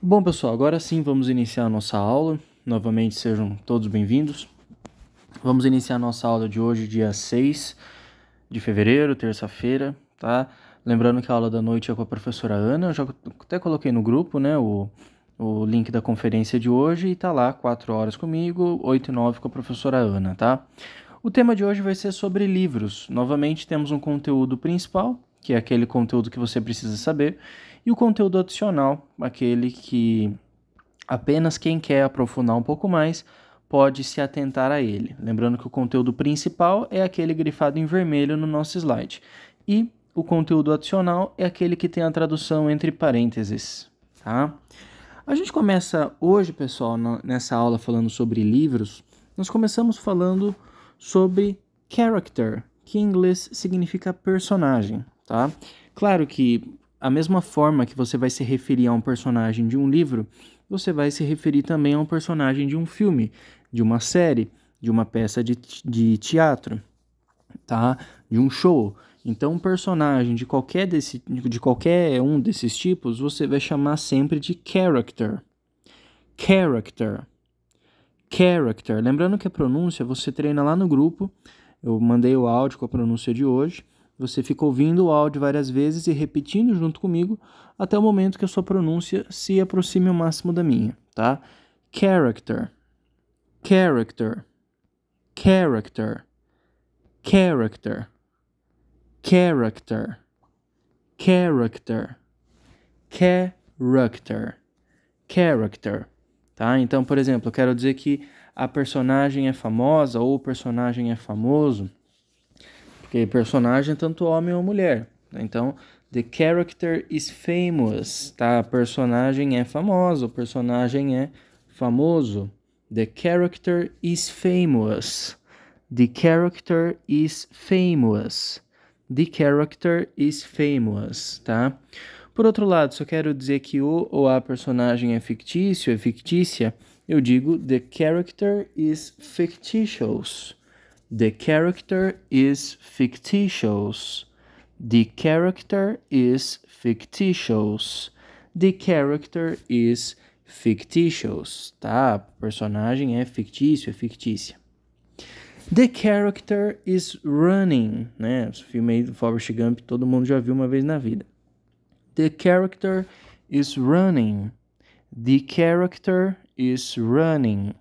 Bom, pessoal, agora sim vamos iniciar a nossa aula. Novamente, sejam todos bem-vindos. Vamos iniciar a nossa aula de hoje, dia 6 de fevereiro, terça-feira, tá? Lembrando que a aula da noite é com a professora Ana. Eu já até coloquei no grupo, né, o link da conferência de hoje e tá lá, 4 horas comigo, 8 e 9 com a professora Ana, tá? O tema de hoje vai ser sobre livros. Novamente, temos um conteúdo principal, que é aquele conteúdo que você precisa saber, e o conteúdo adicional, aquele que apenas quem quer aprofundar um pouco mais pode se atentar a ele. Lembrando que o conteúdo principal é aquele grifado em vermelho no nosso slide. E o conteúdo adicional é aquele que tem a tradução entre parênteses, tá? A gente começa hoje, pessoal, nessa aula falando sobre livros. Nós começamos falando sobre character, que em inglês significa personagem, tá? Claro que a mesma forma que você vai se referir a um personagem de um livro, você vai se referir também a um personagem de um filme, de uma série, de uma peça de teatro, tá? De um show. Então, um personagem de qualquer um desses tipos, você vai chamar sempre de character. Character. Character. Lembrando que a pronúncia você treina lá no grupo. Eu mandei o áudio com a pronúncia de hoje. Você fica ouvindo o áudio várias vezes e repetindo junto comigo até o momento que a sua pronúncia se aproxime ao máximo da minha, tá? Character. Character. Character. Character. Character. Character. Character. Character. Tá? Então, por exemplo, eu quero dizer que a personagem é famosa ou o personagem é famoso, porque personagem é tanto homem ou mulher. Então, the character is famous, tá? A personagem é famosa, o personagem é famoso. The character is famous. The character is famous. The character is famous, tá? Por outro lado, se eu quero dizer que o ou a personagem é fictício, é fictícia, eu digo the character is fictitious. The character is fictitious. The character is fictitious. The character is fictitious, tá? O personagem é fictício, é fictícia. The character is running, né? O filme aí do Forrest Gump todo mundo já viu uma vez na vida. The character is running. The character is running.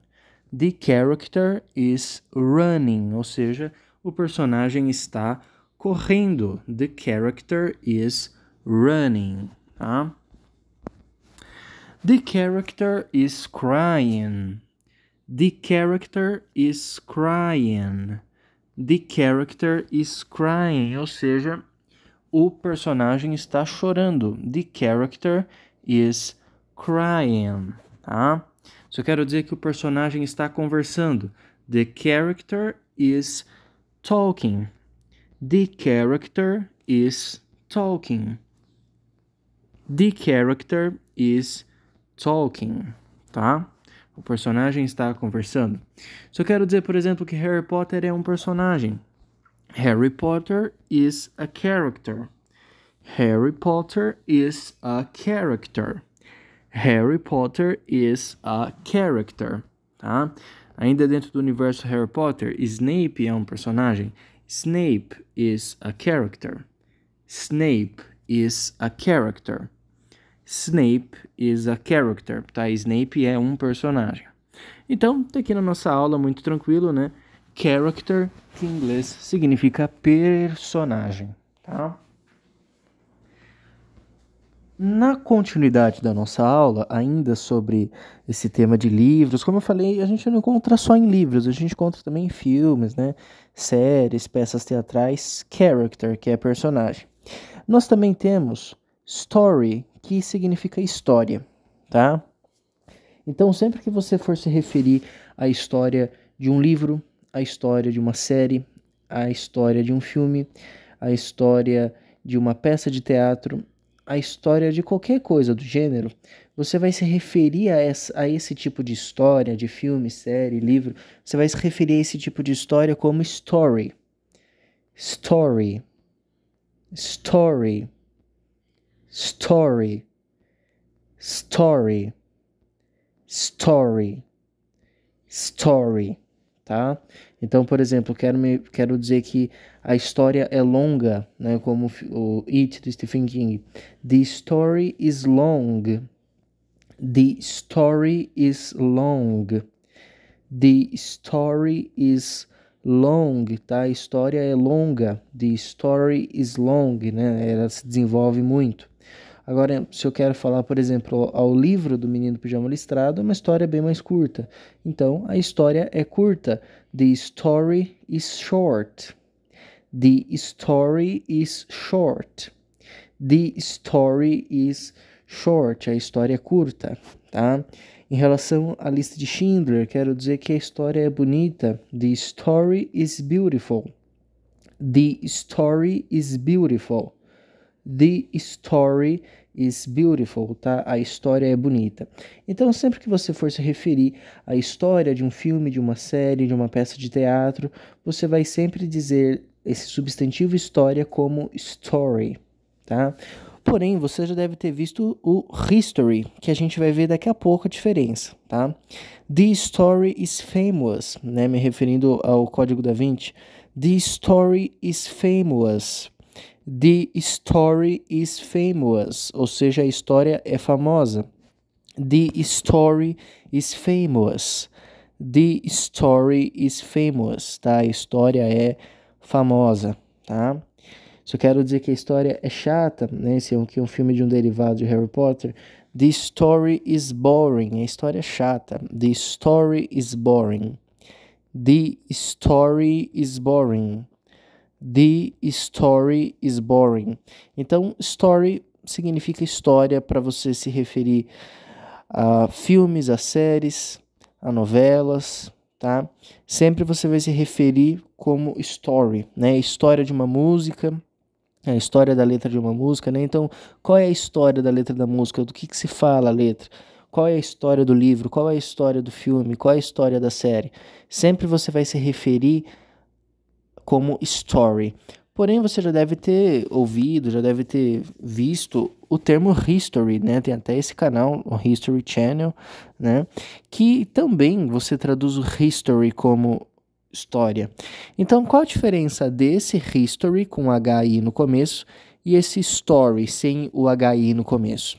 The character is running. Ou seja, o personagem está correndo. The character is running. Tá? The character is crying. The character is crying. The character is crying. Ou seja, o personagem está chorando. The character is crying, tá? Se eu quero dizer que o personagem está conversando, the character is talking. The character is talking. The character is talking, tá? O personagem está conversando. Se eu quero dizer, por exemplo, que Harry Potter é um personagem, Harry Potter is a character. Harry Potter is a character. Harry Potter is a character, tá? Ainda dentro do universo Harry Potter, Snape é um personagem. Snape is a character. Snape is a character. Snape is a character, tá? Snape é um personagem. Então, tá aqui na nossa aula, muito tranquilo, né? Character, que em inglês significa personagem, tá? Na continuidade da nossa aula, ainda sobre esse tema de livros, como eu falei, a gente não encontra só em livros, a gente encontra também em filmes, né? Séries, peças teatrais, character, que é personagem. Nós também temos story, que significa história, tá? Então, sempre que você for se referir à história de um livro, à história de uma série, à história de um filme, à história de uma peça de teatro, à história de qualquer coisa do gênero, você vai se referir a esse tipo de história, de filme, série, livro, você vai se referir a esse tipo de história como story. Story. Story. Story. story, story, story, tá? Então, por exemplo, quero dizer que a história é longa, né? Como o It, do Stephen King. The story is long. The story is long. The story is long, tá? A história é longa. The story is long, né? Ela se desenvolve muito. Agora, se eu quero falar, por exemplo, ao livro do Menino do Pijama Listrado, é uma história bem mais curta. Então, a história é curta. The story is short. The story is short. The story is short. A história é curta, tá? Em relação à lista de Schindler, quero dizer que a história é bonita. The story is beautiful. The story is beautiful. The story is beautiful, tá? A história é bonita. Então, sempre que você for se referir à história de um filme, de uma série, de uma peça de teatro, você vai sempre dizer esse substantivo história como story, tá? Porém, você já deve ter visto o history, que a gente vai ver daqui a pouco a diferença, tá? The story is famous, né? Me referindo ao Código da Vinci. The story is famous. The story is famous, ou seja, a história é famosa. The story is famous. The story is famous, tá? A história é famosa, tá? Se eu quero dizer que a história é chata, né? Esse é um filme de um derivado de Harry Potter. The story is boring. A história é chata. The story is boring. The story is boring. The story is boring. Então, story significa história para você se referir a filmes, a séries, a novelas, tá? Sempre você vai se referir como story, né? História de uma música, a história da letra de uma música, né? Então, qual é a história da letra da música? Do que se fala a letra? Qual é a história do livro? Qual é a história do filme? Qual é a história da série? Sempre você vai se referir como story. Porém, você já deve ter ouvido, já deve ter visto o termo history, né? Tem até esse canal, o History Channel, né? Que também você traduz o history como história. Então, qual a diferença desse history com HI no começo e esse story sem o HI no começo?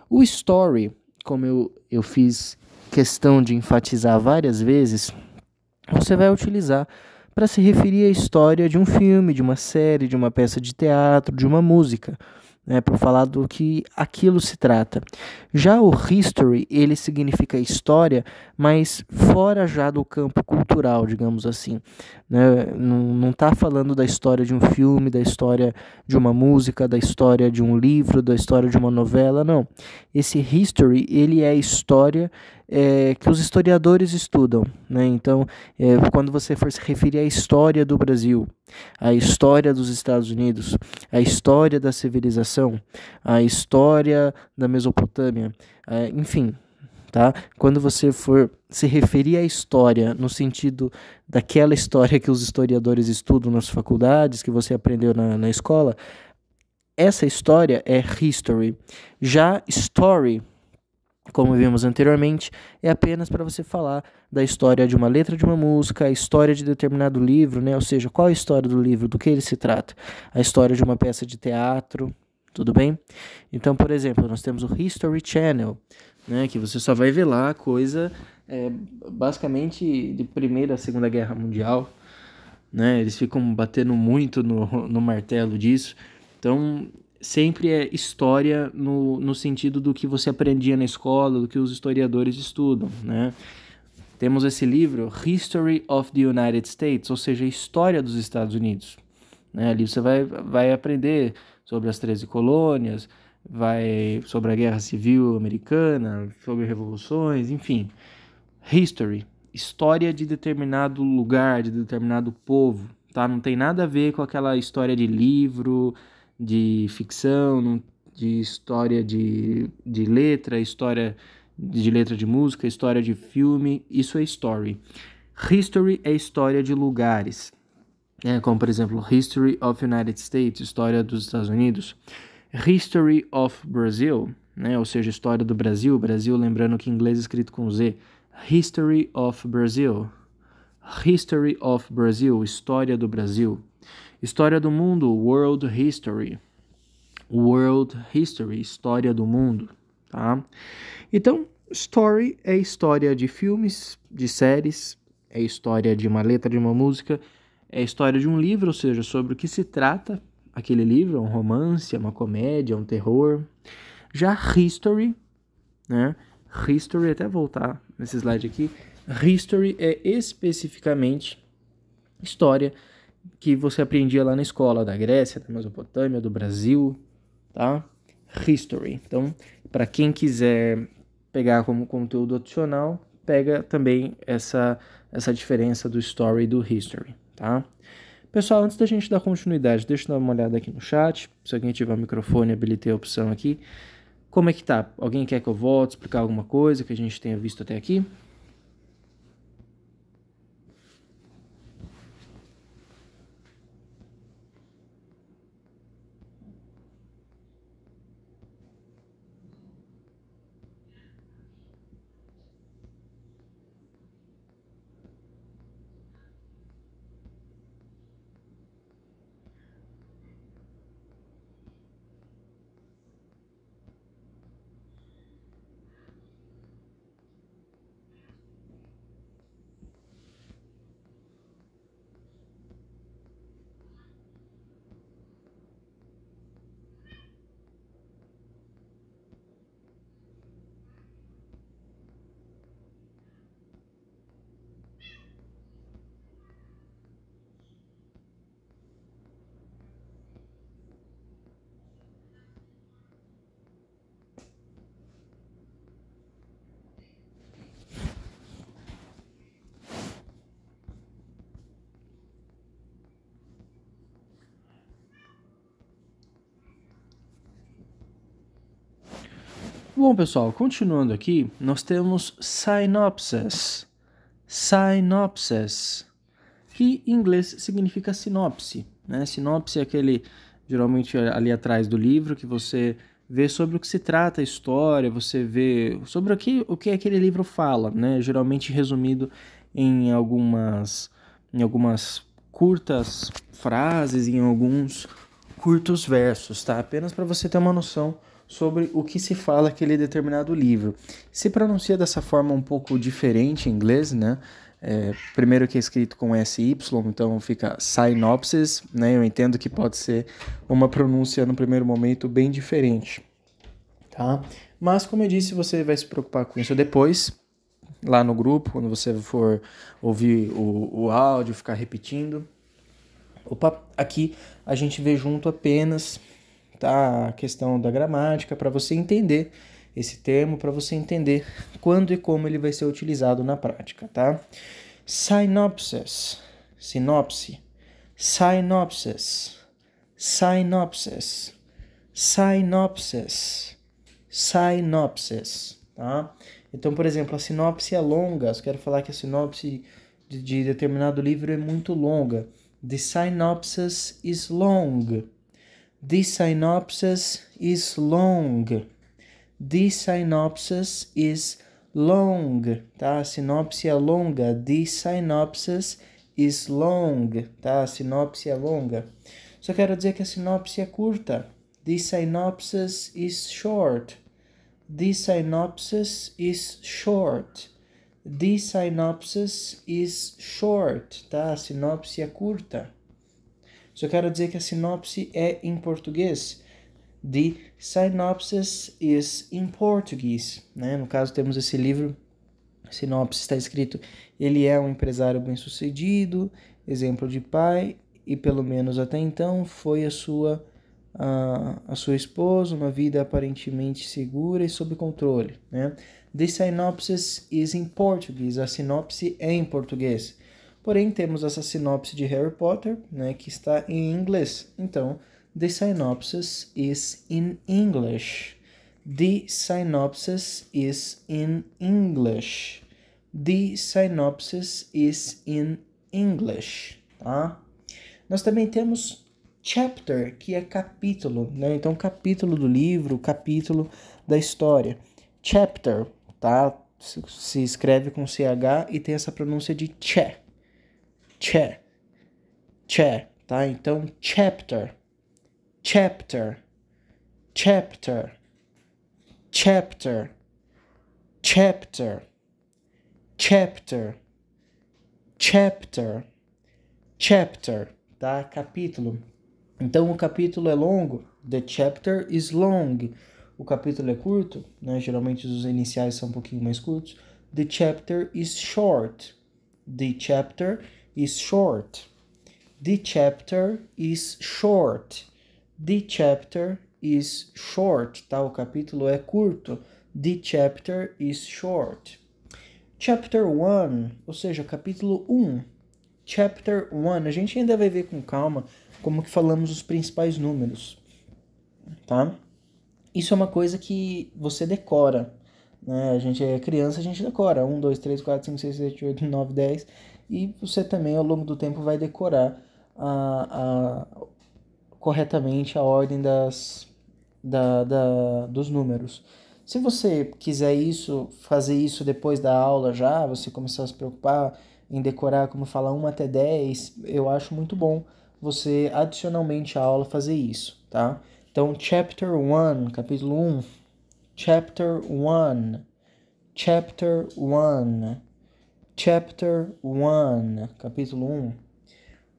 O story, como eu fiz questão de enfatizar várias vezes, você vai utilizar para se referir à história de um filme, de uma série, de uma peça de teatro, de uma música, né, para falar do que aquilo se trata. Já o history, ele significa história, mas fora já do campo cultural, digamos assim, né? Não está falando da história de um filme, da história de uma música, da história de um livro, da história de uma novela, não. Esse history, ele é a história que os historiadores estudam, né? Então, quando você for se referir à história do Brasil, à história dos Estados Unidos, à história da civilização, à história da Mesopotâmia, enfim, tá? Quando você for se referir à história no sentido daquela história que os historiadores estudam nas faculdades, que você aprendeu na escola, essa história é history. Já story, como vimos anteriormente, é apenas para você falar da história de uma letra de uma música, a história de determinado livro, né? Ou seja, qual é a história do livro, do que ele se trata? A história de uma peça de teatro, tudo bem? Então, por exemplo, nós temos o History Channel, né? Que você só vai ver lá coisa basicamente de Primeira e Segunda Guerra Mundial, né? Eles ficam batendo muito no martelo disso. Então, sempre é história no sentido do que você aprendia na escola, do que os historiadores estudam, né? Temos esse livro, History of the United States, ou seja, a história dos Estados Unidos, né? Ali você vai aprender sobre as 13 colônias, sobre a Guerra Civil Americana, sobre revoluções, enfim. History, história de determinado lugar, de determinado povo, tá? Não tem nada a ver com aquela história de livro, de ficção, de história de letra, história de letra de música, história de filme, isso é story. History é história de lugares, né? Como por exemplo, History of United States, história dos Estados Unidos. History of Brazil, né? Ou seja, história do Brasil. Brasil, lembrando que em inglês é escrito com Z. History of Brazil. History of Brazil, história do Brasil. História do mundo, World History. World History, história do mundo, tá? Então, story é história de filmes, de séries, é história de uma letra de uma música, é história de um livro, ou seja, sobre o que se trata aquele livro, é um romance, é uma comédia, é um terror. Já history, né? History, até voltar nesse slide aqui, history é especificamente história que você aprendia lá na escola, da Grécia, da Mesopotâmia, do Brasil, tá? History. Então, para quem quiser pegar como conteúdo adicional, pega também essa diferença do story e do history, tá? Pessoal, antes da gente dar continuidade, deixa eu dar uma olhada aqui no chat. Se alguém tiver o microfone, habilitei a opção aqui. Como é que tá? Alguém quer que eu volte, explicar alguma coisa que a gente tenha visto até aqui? Bom, pessoal, continuando aqui, nós temos synopsis. Synopsis, que em inglês significa sinopse, né? Sinopse é aquele, geralmente ali atrás do livro, que você vê sobre o que se trata a história, você vê sobre o que aquele livro fala, né? Geralmente resumido em algumas curtas frases, em alguns curtos versos, tá? Apenas para você ter uma noção sobre o que se fala aquele determinado livro. Se pronuncia dessa forma um pouco diferente em inglês, né? Primeiro que é escrito com SY, então fica synopsis, né? Eu entendo que pode ser uma pronúncia no primeiro momento bem diferente, tá? Mas como eu disse, você vai se preocupar com isso depois, lá no grupo, quando você for ouvir o áudio, ficar repetindo. Aqui a gente vê junto apenas, tá, a questão da gramática para você entender esse termo, para você entender quando e como ele vai ser utilizado na prática, tá? Synopsis, sinopse, synopsis, synopsis, synopsis, synopsis, tá? Então, por exemplo, a sinopse é longa, eu quero falar que a sinopse de determinado livro é muito longa. The synopsis is long. The synopsis is long. The synopsis is long, tá? A sinopse é longa. The synopsis is long, tá? A sinopse é longa. Só quero dizer que a sinopse é curta. The synopsis is short. The synopsis is short. The synopsis is short, tá? A sinopse é curta. Só quero dizer que a sinopse é em português. The synopsis is in Portuguese, né? No caso, temos esse livro, sinopse está escrito, ele é um empresário bem-sucedido, exemplo de pai, e pelo menos até então foi a sua esposa, uma vida aparentemente segura e sob controle, né? The synopsis is in Portuguese, a sinopse é em português. Porém, temos essa sinopse de Harry Potter, né, que está em inglês. Então, the synopsis is in English. The synopsis is in English. The synopsis is in English, tá? Nós também temos chapter, que é capítulo, né? Então, capítulo do livro, capítulo da história. Chapter, tá? Se escreve com CH e tem essa pronúncia de che. Che. Che, tá? Então, chapter. Chapter. Chapter. Chapter. Chapter. Chapter. Chapter. Chapter, tá? Capítulo. Então, o capítulo é longo. The chapter is long. O capítulo é curto, né? Geralmente os iniciais são um pouquinho mais curtos. The chapter is short. The chapter is short. The chapter is short. The chapter is short, tá? O capítulo é curto. The chapter is short. Chapter 1, ou seja, capítulo 1. Chapter 1, a gente ainda vai ver com calma como que falamos os principais números, tá? Isso é uma coisa que você decora, né? A gente é criança, a gente decora 1, 2, 3, 4, 5, 6, 7, 8, 9, 10 e você também ao longo do tempo vai decorar corretamente a ordem dos números. Se você quiser fazer isso depois da aula já, você começar a se preocupar em decorar como falar 1 até 10, eu acho muito bom você adicionalmente à aula fazer isso, tá? Então, Chapter 1, capítulo 1. Chapter 1. Chapter 1. Chapter 1, capítulo 1.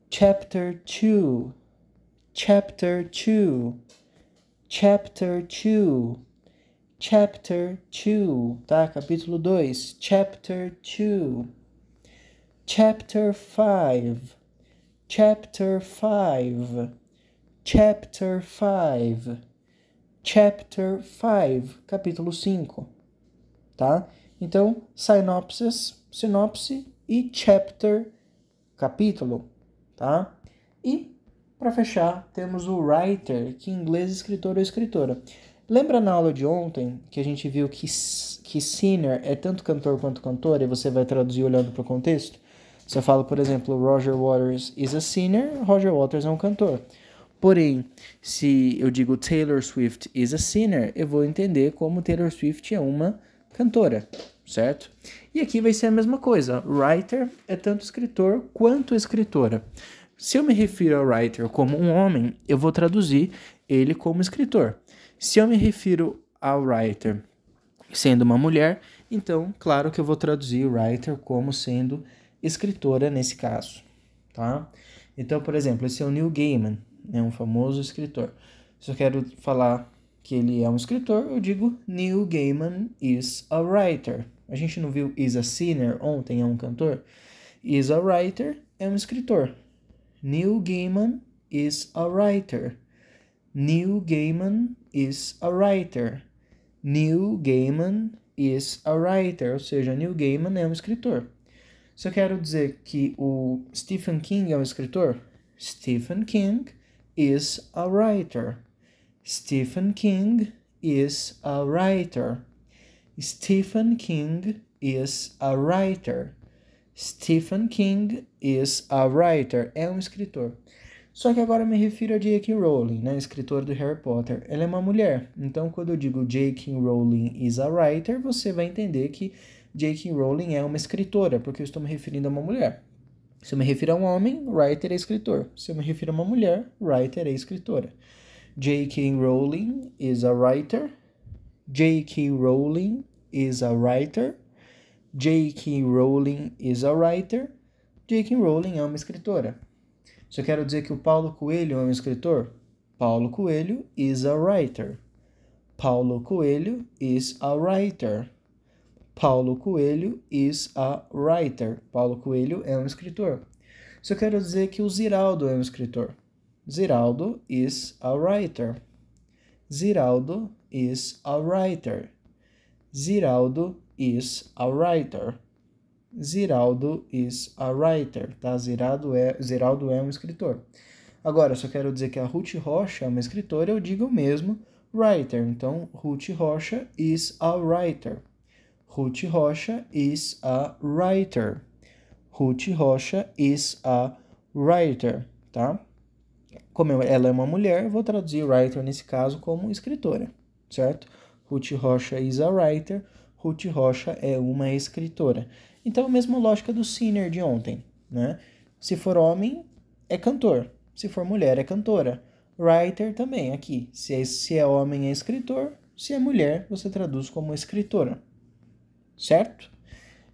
Chapter 2. Chapter 2. Chapter 2. Chapter 2, tá? Capítulo 2. Chapter 2. Chapter 5. Chapter 5. Chapter 5. Chapter 5, capítulo 5, tá? Então, sinopse e chapter, capítulo, tá? E, para fechar, temos o writer, que em inglês é escritor ou escritora. Lembra na aula de ontem que a gente viu que singer é tanto cantor quanto cantora e você vai traduzir olhando para o contexto? Você fala, por exemplo, Roger Waters is a singer, Roger Waters é um cantor. Porém, se eu digo Taylor Swift is a singer, eu vou entender como Taylor Swift é uma cantora, certo? E aqui vai ser a mesma coisa. Writer é tanto escritor quanto escritora. Se eu me refiro ao writer como um homem, eu vou traduzir ele como escritor. Se eu me refiro ao writer sendo uma mulher, então, claro que eu vou traduzir o writer como sendo escritora nesse caso, tá? Então, por exemplo, esse é o Neil Gaiman, é um famoso escritor. Se eu quero falar que ele é um escritor, eu digo Neil Gaiman is a writer. A gente não viu is a singer ontem, é um cantor? Is a writer é um escritor. Neil Gaiman is a writer. Neil Gaiman is a writer. Neil Gaiman is a writer, ou seja, Neil Gaiman é um escritor. Se eu quero dizer que o Stephen King é um escritor, Stephen King is a writer. Stephen King is a writer. Stephen King is a writer. Stephen King is a writer. É um escritor. Só que agora eu me refiro a J.K. Rowling, né, escritora do Harry Potter. Ela é uma mulher. Então, quando eu digo J.K. Rowling is a writer, você vai entender que J.K. Rowling é uma escritora, porque eu estou me referindo a uma mulher. Se eu me refiro a um homem, writer é escritor. Se eu me refiro a uma mulher, writer é escritora. J.K. Rowling is a writer. J.K. Rowling is a writer. J.K. Rowling is a writer. J.K. Rowling é uma escritora. Se eu quero dizer que o Paulo Coelho é um escritor, Paulo Coelho is a writer. Paulo Coelho is a writer. Paulo Coelho is a writer. Paulo Coelho é um escritor. Se eu quero dizer que o Ziraldo é um escritor, Ziraldo is a writer. Ziraldo is a writer. Ziraldo is a writer. Ziraldo is a writer, tá? Ziraldo é um escritor. Agora, se eu quero dizer que a Ruth Rocha é uma escritora, eu digo mesmo writer. Então, Ruth Rocha is a writer. Ruth Rocha is a writer. Ruth Rocha is a writer, tá? Como ela é uma mulher, eu vou traduzir writer nesse caso como escritora, certo? Ruth Rocha is a writer. Ruth Rocha é uma escritora. Então, a mesma lógica do singer de ontem, né? Se for homem, é cantor. Se for mulher, é cantora. Writer também, aqui. Se é homem, é escritor. Se é mulher, você traduz como escritora. Certo?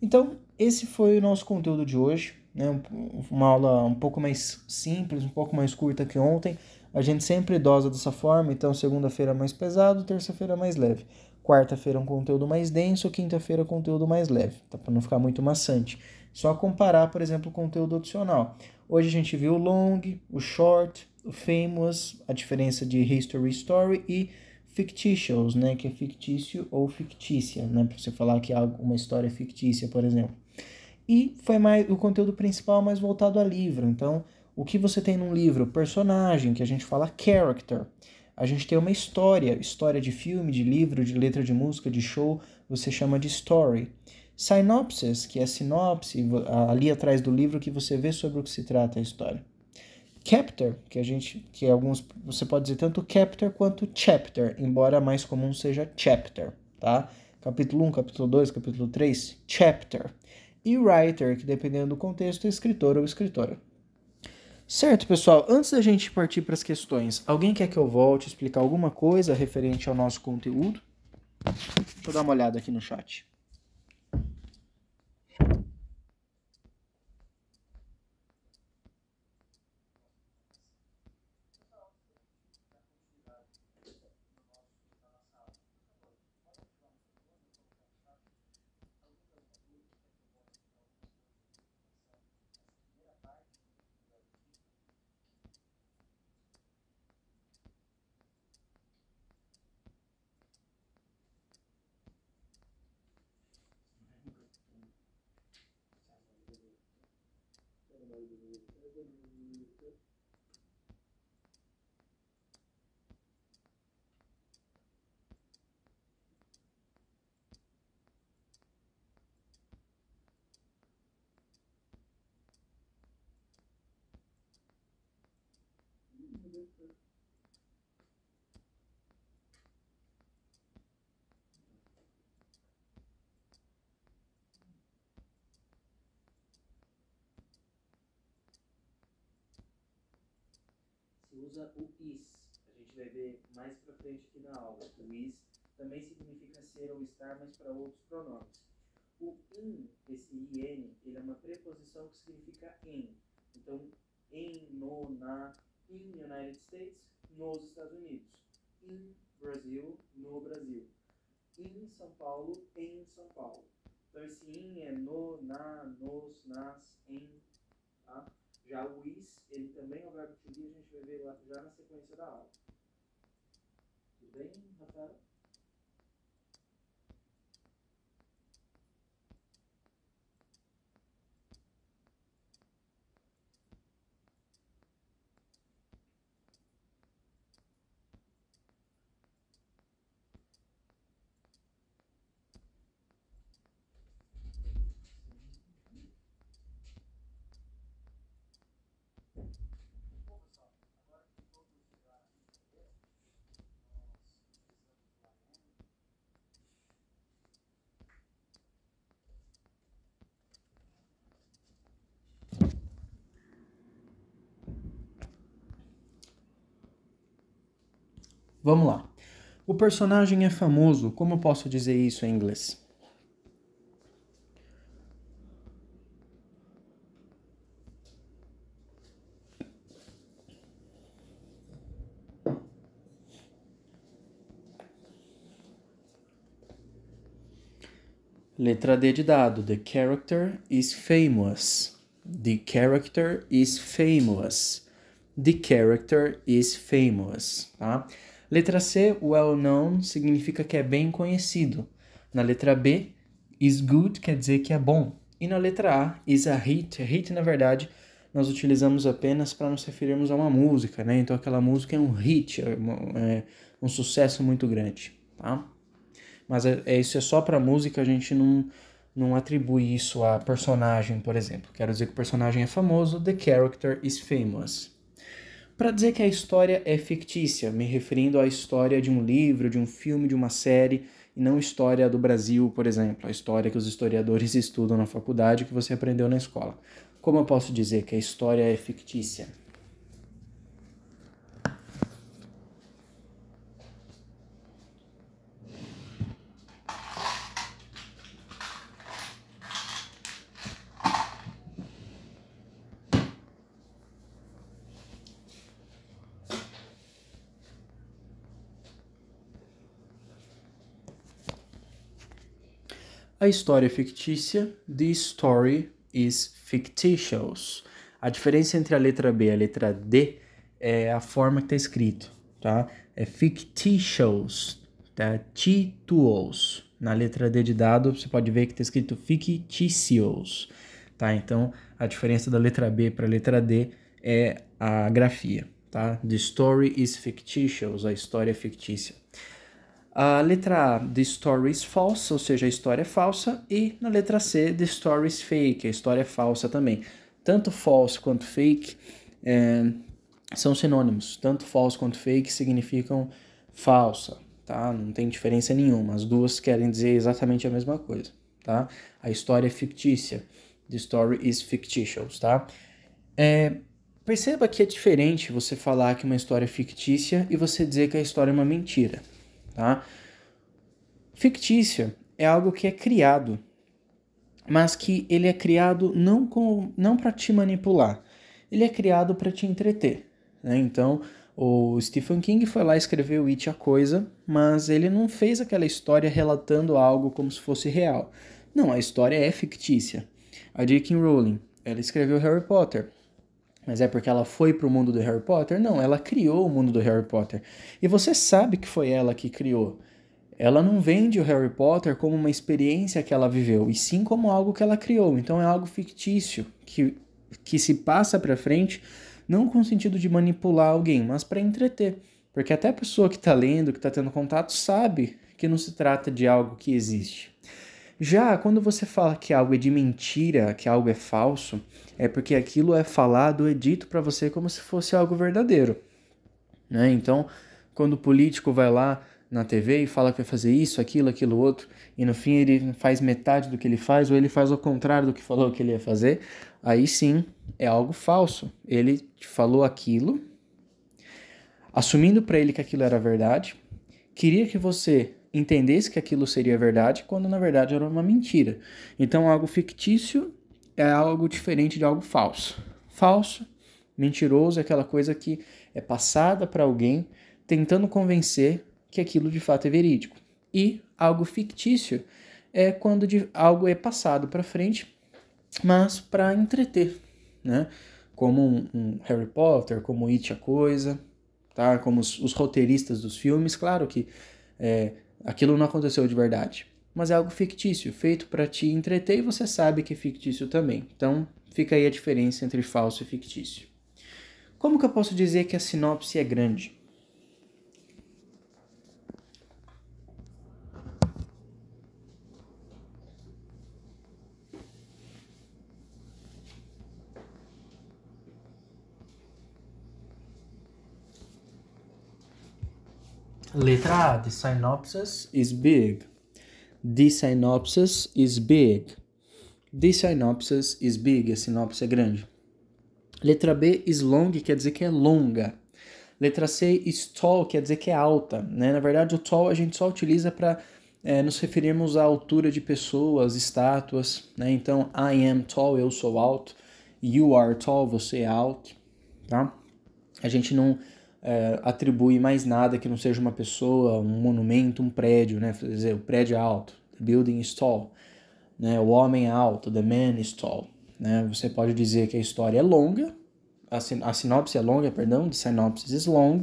Então, esse foi o nosso conteúdo de hoje, né? Uma aula um pouco mais simples, um pouco mais curta que ontem. A gente sempre dosa dessa forma, então segunda-feira mais pesado, terça-feira mais leve. Quarta-feira um conteúdo mais denso, quinta-feira conteúdo mais leve, tá? Para não ficar muito maçante. Só comparar, por exemplo, o conteúdo opcional. Hoje a gente viu o long, o short, o famous, a diferença de history, story e fictitious, né, que é fictício ou fictícia, né, para você falar que uma história é fictícia, por exemplo. E foi mais o conteúdo principal mais voltado a livro. Então, o que você tem num livro? Personagem, que a gente fala character. A gente tem uma história de filme, de livro, de letra de música, de show, você chama de story. Synopsis, que é sinopse, ali atrás do livro que você vê sobre o que se trata a história. Chapter, que alguns, você pode dizer tanto chapter quanto chapter, embora mais comum seja chapter, tá? Capítulo 1, capítulo 2, capítulo 3, chapter. E writer, que dependendo do contexto, é escritor ou escritora. Certo, pessoal, antes da gente partir para as questões, alguém quer que eu volte a explicar alguma coisa referente ao nosso conteúdo? Deixa eu dar uma olhada aqui no chat. Usa o is. A gente vai ver mais pra frente aqui na aula. O is também significa ser ou estar, mas para outros pronomes. O in, esse in, ele é uma preposição que significa em. Então, em, no, na, in United States, nos Estados Unidos. In Brasil, no Brasil. Em São Paulo, em São Paulo. Então, esse in é no, na, nos, nas, em, tá? Já o is, ele também é o verbo to be, a gente vai ver lá já na sequência da aula. Tudo bem, Rafael? Vamos lá. O personagem é famoso. Como eu posso dizer isso em inglês? Letra D de dado. The character is famous. The character is famous. The character is famous. Tá? Letra C, well known, significa que é bem conhecido. Na letra B, is good quer dizer que é bom. E na letra A, is a hit. Hit, na verdade, nós utilizamos apenas para nos referirmos a uma música, né? Então aquela música é um hit, é um sucesso muito grande, tá? Mas isso é só para música, a gente não atribui isso a personagem, por exemplo. Quero dizer que o personagem é famoso, the character is famous. para dizer que a história é fictícia, me referindo à história de um livro, de um filme, de uma série, e não história do Brasil, por exemplo, a história que os historiadores estudam na faculdade, que você aprendeu na escola. Como eu posso dizer que a história é fictícia? A história é fictícia, the story is fictitious. A diferença entre a letra B e a letra D é a forma que está escrito, tá? É fictitious, tá? Tituous. Na letra D de dado, você pode ver que está escrito fictitious, tá? Então, a diferença da letra B para a letra D é a grafia, tá? The story is fictitious, a história é fictícia. A letra A, the story is false, ou seja, a história é falsa. E na letra C, the story is fake, a história é falsa também. Tanto false quanto fake são sinônimos. Tanto false quanto fake significam falsa, tá? Não tem diferença nenhuma. As duas querem dizer exatamente a mesma coisa, tá? A história é fictícia. The story is fictitious, tá? Perceba que é diferente você falar que uma história é fictícia e você dizer que a história é uma mentira. Tá? Fictício é algo que é criado, mas que ele é criado não para te manipular, ele é criado para te entreter, né? Então, o Stephen King foi lá e escreveu It, a Coisa, mas ele não fez aquela história relatando algo como se fosse real. Não, a história é fictícia. A J.K. Rowling, ela escreveu Harry Potter. Mas é porque ela foi pro mundo do Harry Potter? Não, ela criou o mundo do Harry Potter. E você sabe que foi ela que criou. Ela não vende o Harry Potter como uma experiência que ela viveu, e sim como algo que ela criou. Então é algo fictício, que se passa pra frente, não com o sentido de manipular alguém, mas para entreter. Porque até a pessoa que está lendo, que está tendo contato, sabe que não se trata de algo que existe. Já quando você fala que algo é de mentira, que algo é falso, é porque aquilo é falado, é dito para você como se fosse algo verdadeiro, né? Então, quando o político vai lá na TV e fala que vai fazer isso, aquilo outro, e no fim ele faz metade do que ele faz, ou ele faz o contrário do que falou que ele ia fazer, aí sim é algo falso. Ele te falou aquilo, assumindo para ele que aquilo era verdade, queria que você entendesse que aquilo seria verdade, quando na verdade era uma mentira. Então, algo fictício é algo diferente de algo falso. Falso, mentiroso é aquela coisa que é passada para alguém tentando convencer que aquilo de fato é verídico. E algo fictício é quando algo é passado para frente, mas para entreter, né? Como um Harry Potter, como It, a Coisa, tá? Como os roteiristas dos filmes, claro que aquilo não aconteceu de verdade, mas é algo fictício, feito para te entreter, e você sabe que é fictício também. Então, fica aí a diferença entre falso e fictício. Como que eu posso dizer que a sinopse é grande? Letra A, the synopsis is big. The synopsis is big. The synopsis is big, a sinopse é grande. Letra B, is long, quer dizer que é longa. Letra C, is tall, quer dizer que é alta, né? Na verdade, o tall a gente só utiliza para nos referirmos à altura de pessoas, estátuas, né? Então, I am tall, eu sou alto. You are tall, você é alto, tá? A gente não atribui mais nada que não seja uma pessoa, um monumento, um prédio, né? Quer dizer, o prédio é alto, the building is tall, né? O homem é alto, the man is tall, né? Você pode dizer que a história é longa, a sinopse é longa, perdão, the synopsis is long,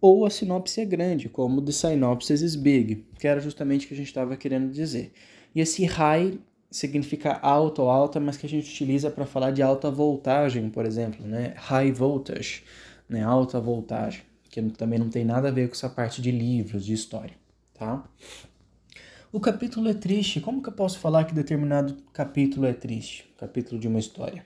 ou a sinopse é grande, como the synopsis is big, que era justamente o que a gente estava querendo dizer. E esse high significa alto ou alta, mas que a gente utiliza para falar de alta voltagem, por exemplo, né? High voltage, né? Alta voltagem, que também não tem nada a ver com essa parte de livros, de história, tá? O capítulo é triste. Como que eu posso falar que determinado capítulo é triste? Capítulo de uma história.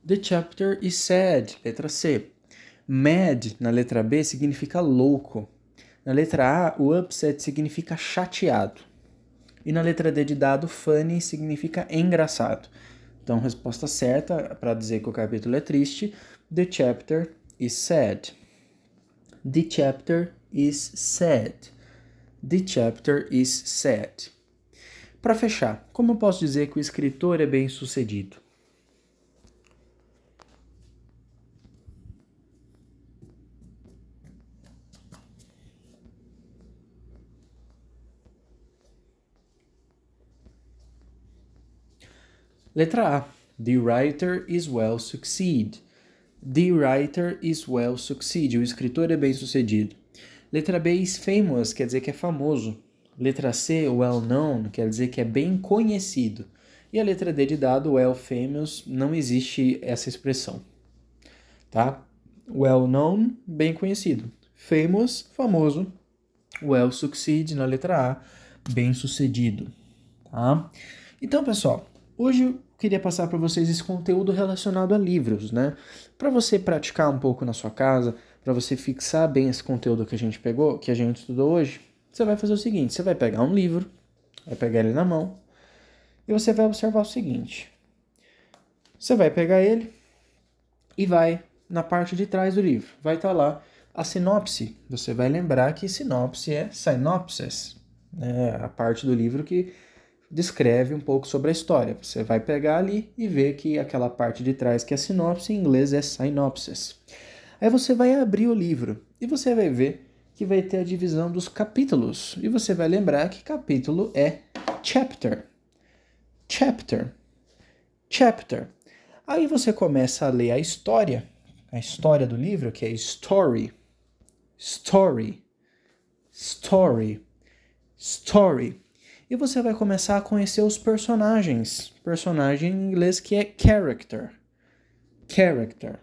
The chapter is sad, letra C. Mad, na letra B, significa louco. Na letra A, o upset significa chateado. E na letra D de dado, funny significa engraçado. Então, resposta certa, para dizer que o capítulo é triste, the chapter is sad. The chapter is sad. The chapter is sad. Para fechar, como eu posso dizer que o escritor é bem-sucedido? Letra A. The writer is well succeed. The writer is well succeed. O escritor é bem-sucedido. Letra B. Is famous, quer dizer que é famoso. Letra C. Well known, quer dizer que é bem conhecido. E a letra D de dado, well famous, não existe essa expressão. Tá? Well known, bem conhecido. Famous, famoso. Well succeed, na letra A, bem sucedido. Tá? Então, pessoal, hoje eu queria passar para vocês esse conteúdo relacionado a livros, né? Para você praticar um pouco na sua casa, para você fixar bem esse conteúdo que a gente pegou, que a gente estudou hoje, você vai fazer o seguinte, você vai pegar um livro, vai pegar ele na mão, e você vai observar o seguinte. Você vai pegar ele e vai na parte de trás do livro. Vai estar lá a sinopse. Você vai lembrar que sinopse é synopsis, né? A parte do livro que descreve um pouco sobre a história. Você vai pegar ali e ver que aquela parte de trás que é sinopse, em inglês é synopsis. Aí você vai abrir o livro e você vai ver que vai ter a divisão dos capítulos. E você vai lembrar que capítulo é chapter. Chapter. Chapter. Aí você começa a ler a história do livro, que é story. Story. Story. Story. E você vai começar a conhecer os personagens. Personagem em inglês que é character. Character.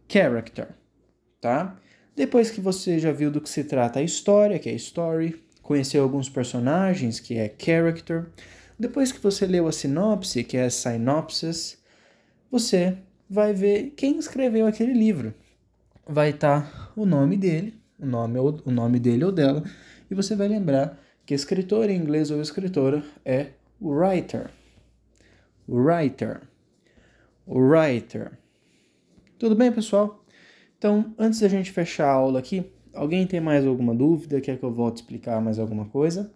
Character. Tá? Depois que você já viu do que se trata a história, que é story, conheceu alguns personagens, que é character, depois que você leu a sinopse, que é synopsis, você vai ver quem escreveu aquele livro. Vai estar o nome dele, o nome dele ou dela, e você vai lembrar que escritor em inglês ou escritora é writer. Writer. Writer. Tudo bem, pessoal? Então, antes da gente fechar a aula aqui, alguém tem mais alguma dúvida? Quer que eu volte a explicar mais alguma coisa?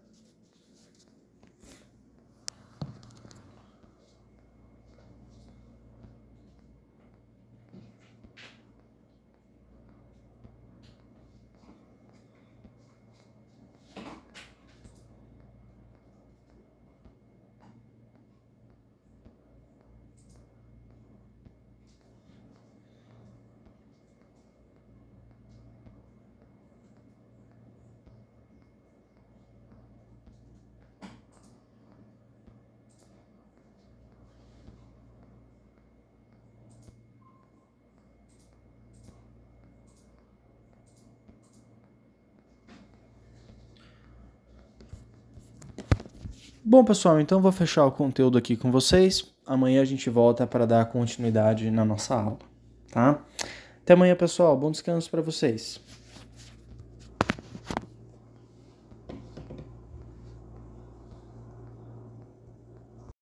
Bom, pessoal, então vou fechar o conteúdo aqui com vocês. Amanhã a gente volta para dar continuidade na nossa aula, tá? Até amanhã, pessoal. Bom descanso para vocês.